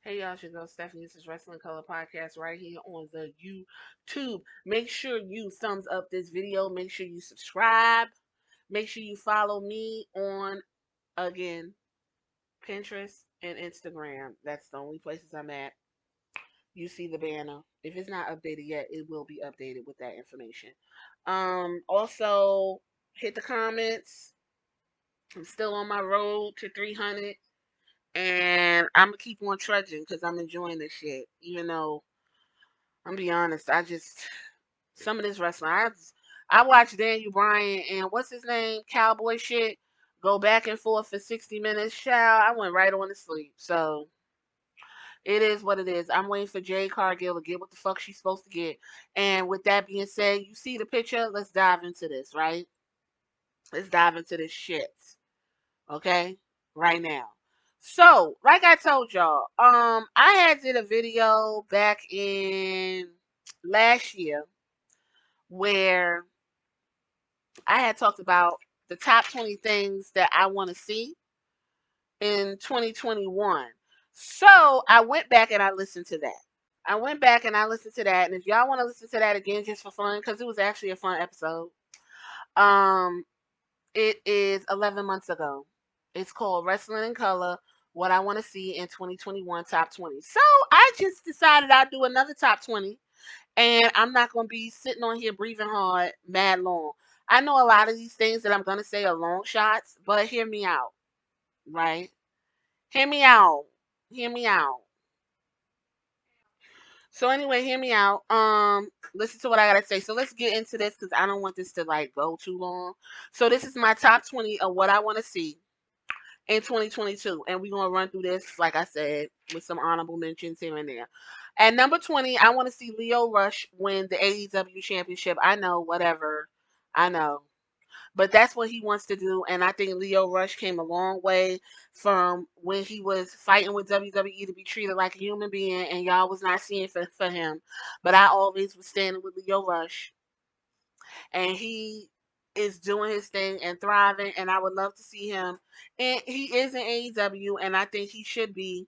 Hey y'all, it's your girl Stephanie. This is Wrestling Color Podcast right here on the YouTube. Make sure you thumbs up this video. Make sure you subscribe. Make sure you follow me on, again, Pinterest and Instagram. That's the only places I'm at. You see the banner. If it's not updated yet, it will be updated with that information. Also, hit the comments. I'm still on my road to 300. And I'm gonna keep on trudging because I'm enjoying this shit. Even though I'm be honest, some of this wrestling, I watched Daniel Bryan and what's his name, Cowboy shit, go back and forth for 60 minutes. Child, I went right on to sleep. So it is what it is. I'm waiting for Jade Cargill to get what the fuck she's supposed to get. And with that being said, you see the picture. Let's dive into this, right? Let's dive into this shit. Okay, right now. So, like I told y'all, I had did a video back in last year where I had talked about the top 20 things that I want to see in 2021. So, I went back and I listened to that. I went back and I listened to that, and if y'all want to listen to that again just for fun, because it was actually a fun episode, um, it is 11 months ago. It's called Wrestling in Color, What I Want to See in 2021 Top 20. So I just decided I'd do another Top 20. And I'm not going to be sitting on here breathing hard mad long. I know a lot of these things that I'm going to say are long shots, but hear me out, right? Hear me out. Hear me out. So anyway, hear me out. Listen to what I gotta say. So let's get into this because I don't want this to like go too long. So this is my top 20 of what I want to see in 2022. And we're going to run through this, like I said, with some honorable mentions here and there. At number 20, I want to see Lio Rush win the AEW championship. I know, whatever. I know. But that's what he wants to do. And I think Lio Rush came a long way from when he was fighting with WWE to be treated like a human being. And y'all was not seeing for him. But I always was standing with Lio Rush. And he is doing his thing and thriving, and I would love to see him. And he is in AEW, and I think he should be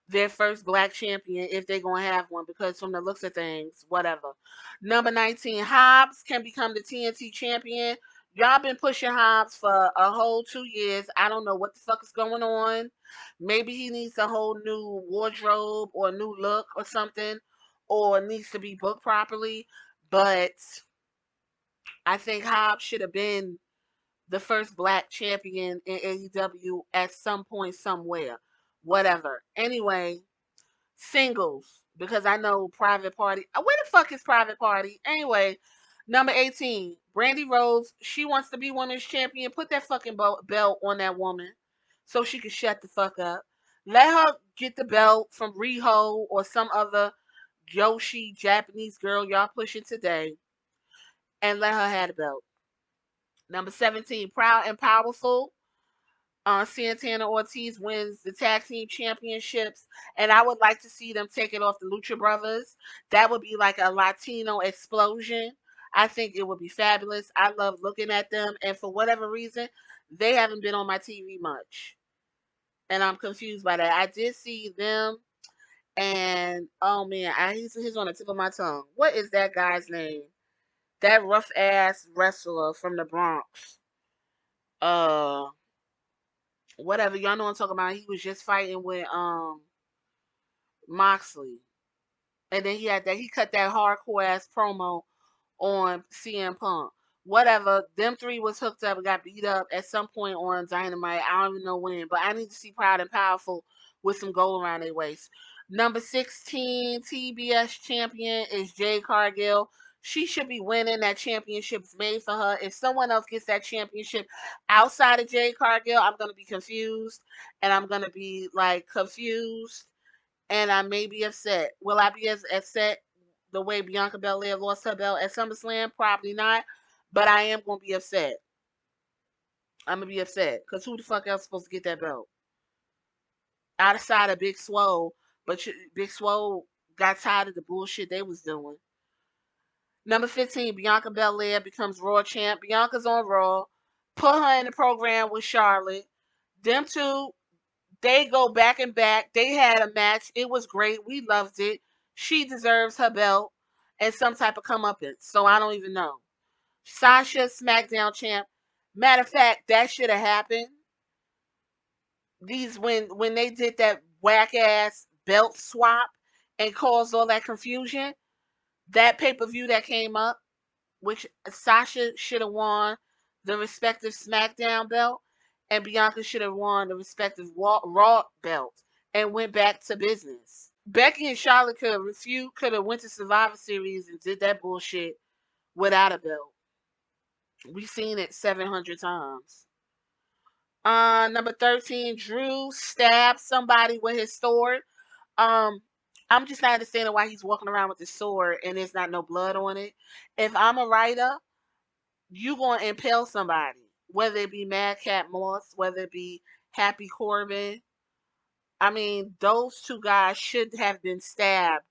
their first black champion if they're gonna have one, because from the looks of things, whatever. Number 19, Hobbs can become the TNT champion. Y'all been pushing Hobbs for a whole 2 years. I don't know what the fuck is going on. Maybe he needs a whole new wardrobe or a new look or something, or needs to be booked properly. But I think Hobbs should have been the first black champion in AEW at some point somewhere. Whatever. Anyway, singles. Because I know Private Party. Where the fuck is Private Party? Anyway, number 18. Brandy Rose. She wants to be women's champion. Put that fucking belt on that woman so she can shut the fuck up. Let her get the belt from Riho or some other Joshi Japanese girl y'all pushing today, and let her have the belt. Number 17, Proud and Powerful. Santana Ortiz wins the tag team championships, and I would like to see them take it off the Lucha Brothers. That would be like a Latino explosion. I think it would be fabulous. I love looking at them, and for whatever reason, they haven't been on my TV much, and I'm confused by that. I did see them, and oh man, he's on the tip of my tongue. What is that guy's name? That rough ass wrestler from the Bronx. Uh, Whatever, y'all know what I'm talking about. He was just fighting with Moxley, and then he cut that hardcore ass promo on CM Punk. Whatever, them three was hooked up and got beat up at some point on Dynamite. I don't even know when, but I need to see Proud and Powerful with some gold around their waist. Number 16 TBS champion is Jade Cargill. She should be winning. That championship is made for her. If someone else gets that championship outside of Jade Cargill, I'm gonna be confused, and I'm gonna be like confused, and I may be upset. Will I be as upset the way Bianca Belair lost her belt at SummerSlam? Probably not, but I am gonna be upset. I'm gonna be upset because who the fuck else supposed to get that belt outside of Big Swole? But Big Swole got tired of the bullshit they was doing. Number 15, Bianca Belair becomes Raw champ. Bianca's on Raw. Put her in the program with Charlotte. Them two, They go back and back. They had a match. It was great. We loved it. She deserves her belt and some type of comeuppance. So I don't even know. Sasha, SmackDown champ. Matter of fact, that should have happened. These when they did that whack ass belt swap and caused all that confusion. That pay-per-view that came up, which Sasha should have won the respective SmackDown belt, and Bianca should have won the respective Raw belt and went back to business. Becky and Charlotte could have went to Survivor Series and did that bullshit without a belt. We've seen it 700 times. Number 13, Drew stabbed somebody with his sword. Um, I'm just not understanding why he's walking around with the sword and there's not no blood on it. If I'm a writer, you gonna impale somebody, whether it be Madcap Moss, whether it be Happy Corbin. I mean, those two guys should have been stabbed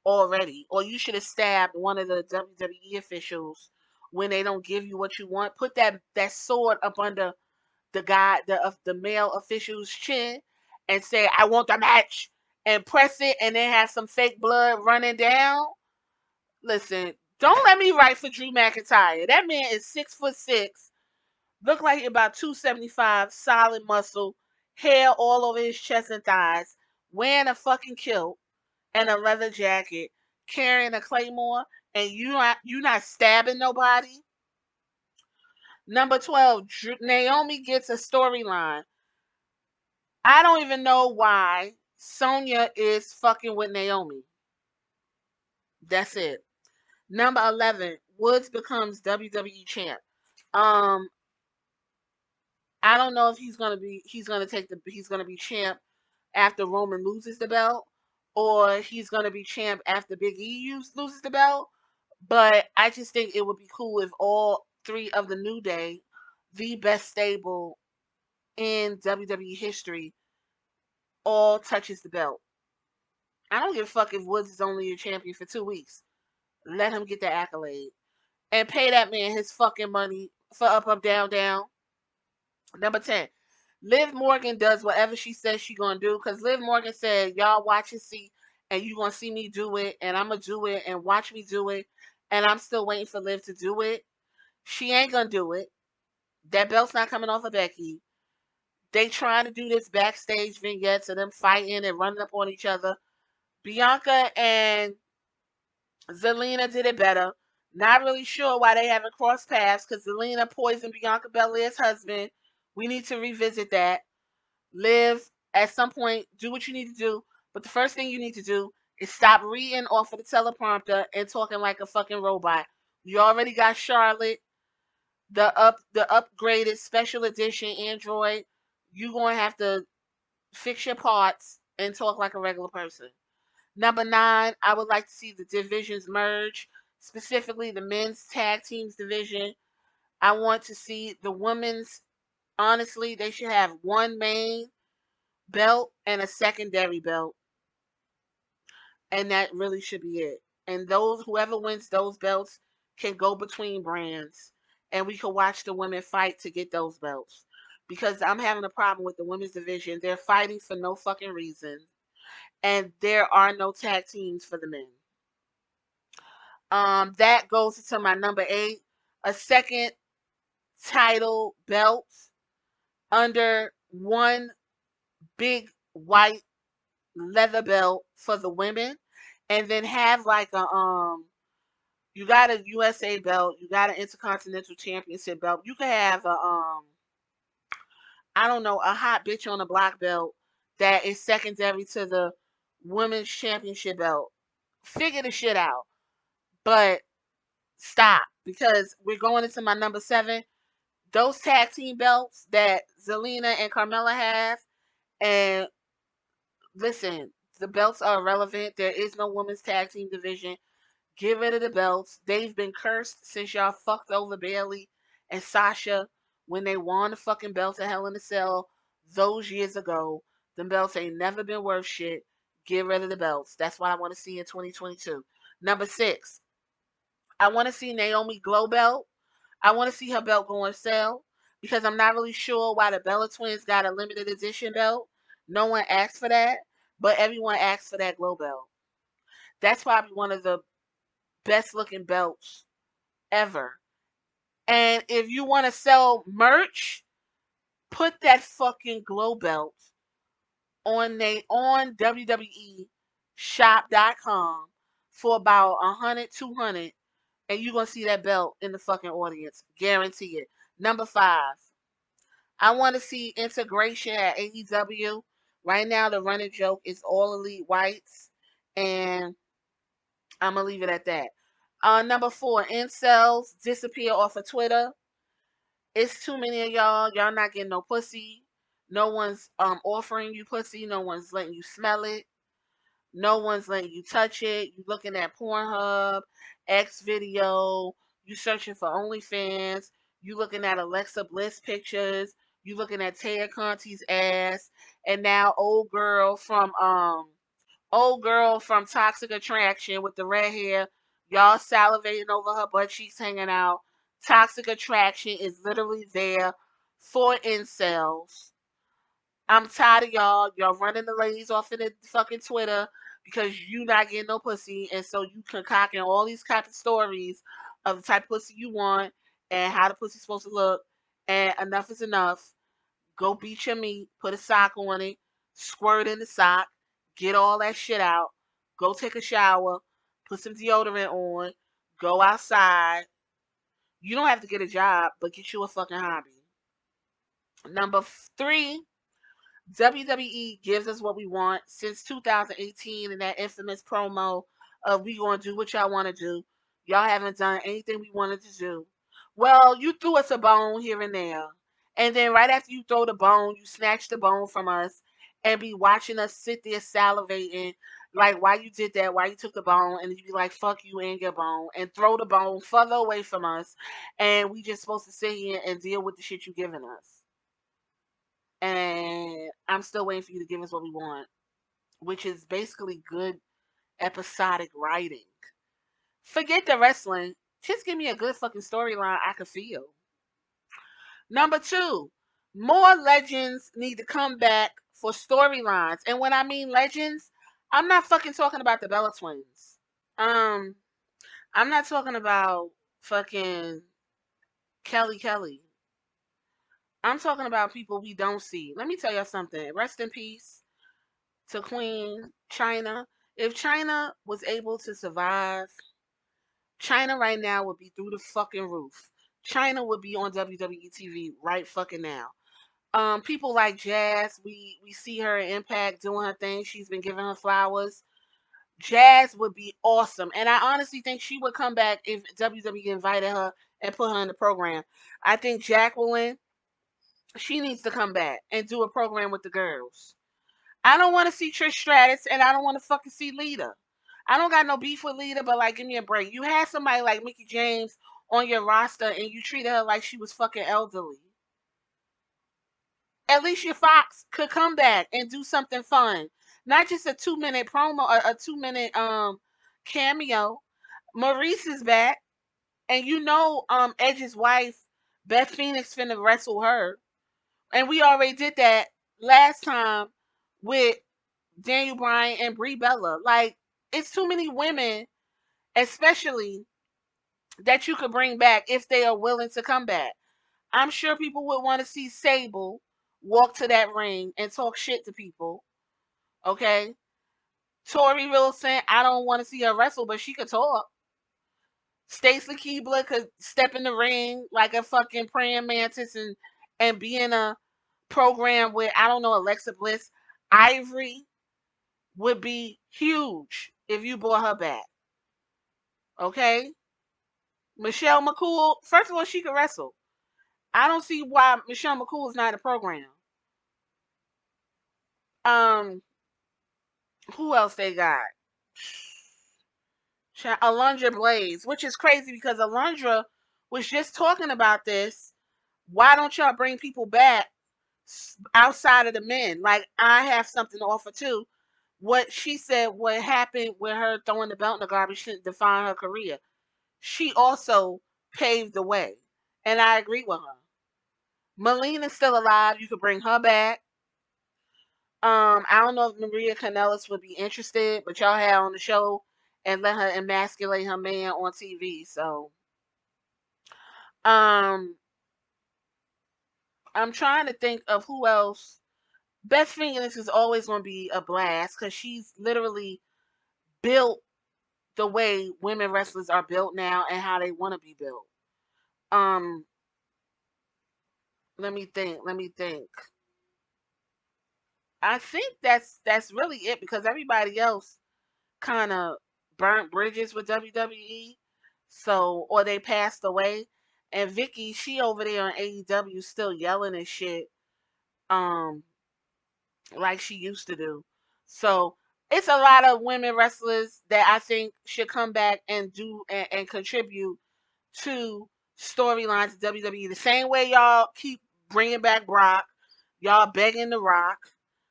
already, or you should have stabbed one of the WWE officials when they don't give you what you want. Put that sword up under the male official's chin and say, "I want the match," and press it, and then have some fake blood running down. Listen, don't let me write for Drew McIntyre. That man is 6'6", look like about 275, solid muscle, hair all over his chest and thighs, wearing a fucking kilt and a leather jacket, carrying a claymore, and you not stabbing nobody. Number 12, Naomi gets a storyline. I don't even know why Sonya is fucking with Naomi. That's it. Number 11, Woods becomes WWE champ. Um, I don't know if he's gonna be champ after Roman loses the belt, or he's gonna be champ after Big E loses the belt. But I just think it would be cool if all three of the New Day, the best stable in WWE history, all touches the belt. I don't give a fuck if Woods is only a champion for 2 weeks. Let him get the accolade. And pay that man his fucking money for up, up, down, down. Number 10. Liv Morgan does whatever she says she gonna do. Because Liv Morgan said, y'all watch and see. And you gonna see me do it. And I'm gonna do it. And watch me do it. And I'm still waiting for Liv to do it. She ain't gonna do it. That belt's not coming off of Becky. They trying to do this backstage vignettes of them fighting and running up on each other. Bianca and Zelina did it better. Not really sure why they haven't crossed paths because Zelina poisoned Bianca Belair's husband. We need to revisit that. Liv, at some point, do what you need to do. But the first thing you need to do is stop reading off of the teleprompter and talking like a fucking robot. You already got Charlotte, the upgraded special edition Android. You gonna have to fix your parts and talk like a regular person. Number 9, I would like to see the divisions merge, specifically the men's tag teams division. I want to see the women's, honestly, they should have one main belt and a secondary belt. And that really should be it. And whoever wins those belts can go between brands. And we can watch the women fight to get those belts. Because I'm having a problem with the women's division. They're fighting for no fucking reason. And there are no tag teams for the men. That goes into my number 8, a second title belt under one big white leather belt for the women, and then have like you got a USA belt, you got an Intercontinental Championship belt, you could have a I don't know, a hot bitch on the block belt that is secondary to the women's championship belt. Figure the shit out, but stop, because we're going into my number 7. Those tag team belts that Zelina and Carmella have, and listen, the belts are irrelevant. There is no women's tag team division. Get rid of the belts. They've been cursed since y'all fucked over Bayley and Sasha when they won the fucking belts at Hell in a Cell those years ago. The belts ain't never been worth shit. Get rid of the belts. That's what I want to see in 2022. Number 6, I want to see Naomi Glow belt. I want to see her belt go on sale because I'm not really sure why the Bella Twins got a limited edition belt. No one asked for that, but everyone asked for that glow belt. That's probably one of the best looking belts ever. And if you want to sell merch, put that fucking glow belt on WWE shop.com for about 100, 200, and you're gonna see that belt in the fucking audience. Guarantee it. Number 5. I want to see integration at AEW. Right now the running joke is all elite whites, and I'm gonna leave it at that. Number 4, incels disappear off of Twitter. It's too many of y'all. Y'all not getting no pussy. No one's offering you pussy. No one's letting you smell it. No one's letting you touch it. You looking at Pornhub, X Video. You searching for OnlyFans. You looking at Alexa Bliss pictures. You looking at Taya Conti's ass. And now old girl from Toxic Attraction with the red hair. Y'all salivating over her butt cheeks hanging out. Toxic Attraction is literally there for incels. I'm tired of y'all. Y'all running the ladies off in the fucking Twitter because you not getting no pussy, and so you concocting all these type of stories of the type of pussy you want and how the pussy's supposed to look. And enough is enough. Go beat your meat, put a sock on it, squirt in the sock, get all that shit out, go take a shower, put some deodorant on, go outside. You don't have to get a job, but get you a fucking hobby. Number 3, WWE gives us what we want since 2018 in that infamous promo of we gonna do what y'all want to do. Y'all haven't done anything we wanted to do. Well, you threw us a bone here and there. And then right after you throw the bone, you snatch the bone from us and be watching us sit there salivating like why you did that, why you took the bone, and you be like, fuck you and your bone, and throw the bone further away from us. And we just supposed to sit here and deal with the shit you giving us. And I'm still waiting for you to give us what we want, which is basically good episodic writing. Forget the wrestling. Just give me a good fucking storyline I could feel. Number 2, more legends need to come back for storylines. And when I mean legends, I'm not fucking talking about the Bella Twins. Um, I'm not talking about fucking Kelly. I'm talking about people we don't see. Let me tell you something. Rest in peace to Queen China. If China was able to survive, China right now would be through the fucking roof. China would be on WWE TV right fucking now. People like Jazz, we see her in Impact doing her thing. She's been giving her flowers. Jazz would be awesome, and I honestly think she would come back if WWE invited her and put her in the program. I think Jacqueline, she needs to come back and do a program with the girls. I don't want to see Trish Stratus, and I don't want to fucking see Lita. I don't got no beef with Lita, but like, give me a break. You had somebody like Mickie James on your roster, and you treated her like she was fucking elderly. Alicia Fox could come back and do something fun, not just a 2-minute promo or a 2-minute cameo. Maurice is back, and you know Edge's wife, Beth Phoenix, finna wrestle her, and we already did that last time with Daniel Bryan and Brie Bella. Like, it's too many women, especially that you could bring back if they are willing to come back. I'm sure people would want to see Sable walk to that ring and talk shit to people. Okay? Tori Wilson, I don't want to see her wrestle, but she could talk. Stacy Keibler could step in the ring like a fucking praying mantis and be in a program with, I don't know, Alexa Bliss. Ivory would be huge if you brought her back. Okay? Michelle McCool, first of all, she could wrestle. I don't see why Michelle McCool is not in the program. Um, who else they got? Alundra Blaze, which is crazy because Alundra was just talking about this. Why don't y'all bring people back outside of the men? Like, I have something to offer too. What she said, what happened with her throwing the belt in the garbage shouldn't define her career. She also paved the way, and I agree with her. Melina's still alive. You could bring her back. I don't know if Maria Kanellis would be interested, but y'all had on the show and let her emasculate her man on TV. So, um, I'm trying to think of who else. Beth Phoenix is always going to be a blast because she's literally built the way women wrestlers are built now and how they want to be built. Um, let me think. Let me think. I think that's really it because everybody else kind of burnt bridges with WWE, so or they passed away. And Vicky, she over there on AEW still yelling and shit, um, like she used to do. So it's a lot of women wrestlers that I think should come back and do and contribute to storylines of WWE. The same way y'all keep bringing back Brock, y'all begging The Rock.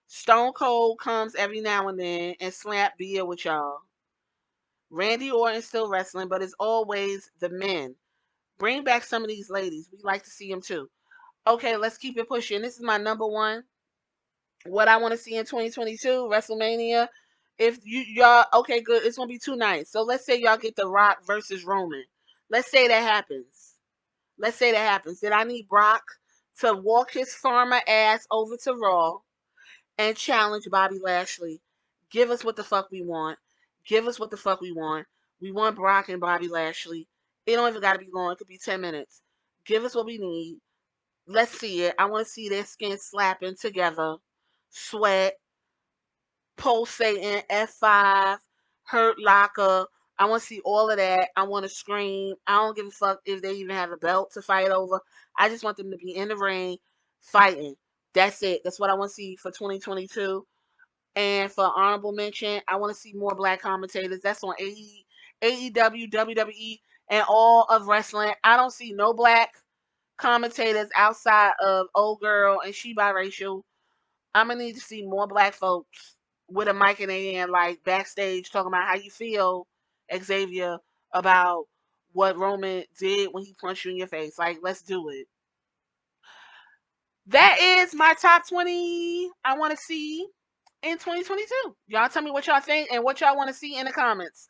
Stone Cold comes every now and then and slap beer with y'all. Randy Orton still wrestling, but it's always the men. Bring back some of these ladies. We like to see them too. Okay, let's keep it pushing. This is my number one. What I want to see in 2022 WrestleMania. If y'all okay, good. It's gonna be 2 nights. So let's say y'all get The Rock versus Roman. Let's say that happens. Let's say that happens. Then I need Brock to walk his farmer ass over to Raw and challenge Bobby Lashley. Give us what the fuck we want. Give us what the fuck we want. We want Brock and Bobby Lashley. It don't even gotta be long. It could be 10 minutes. Give us what we need. Let's see it. I want to see their skin slapping together. Sweat, pulsating, F5, hurt locker. I want to see all of that. I want to scream. I don't give a fuck if they even have a belt to fight over. I just want them to be in the ring fighting. That's it. That's what I want to see for 2022. And for honorable mention, I want to see more black commentators. That's on AEW, WWE, and all of wrestling. I don't see no black commentators outside of Old Girl and she biracial. I'm gonna need to see more black folks with a mic in their hand, like backstage, talking about how you feel, Xavier, about what Roman did when he punched you in your face. Like, let's do it. That is my top 20 I want to see in 2022. Y'all tell me what y'all think and what y'all want to see in the comments.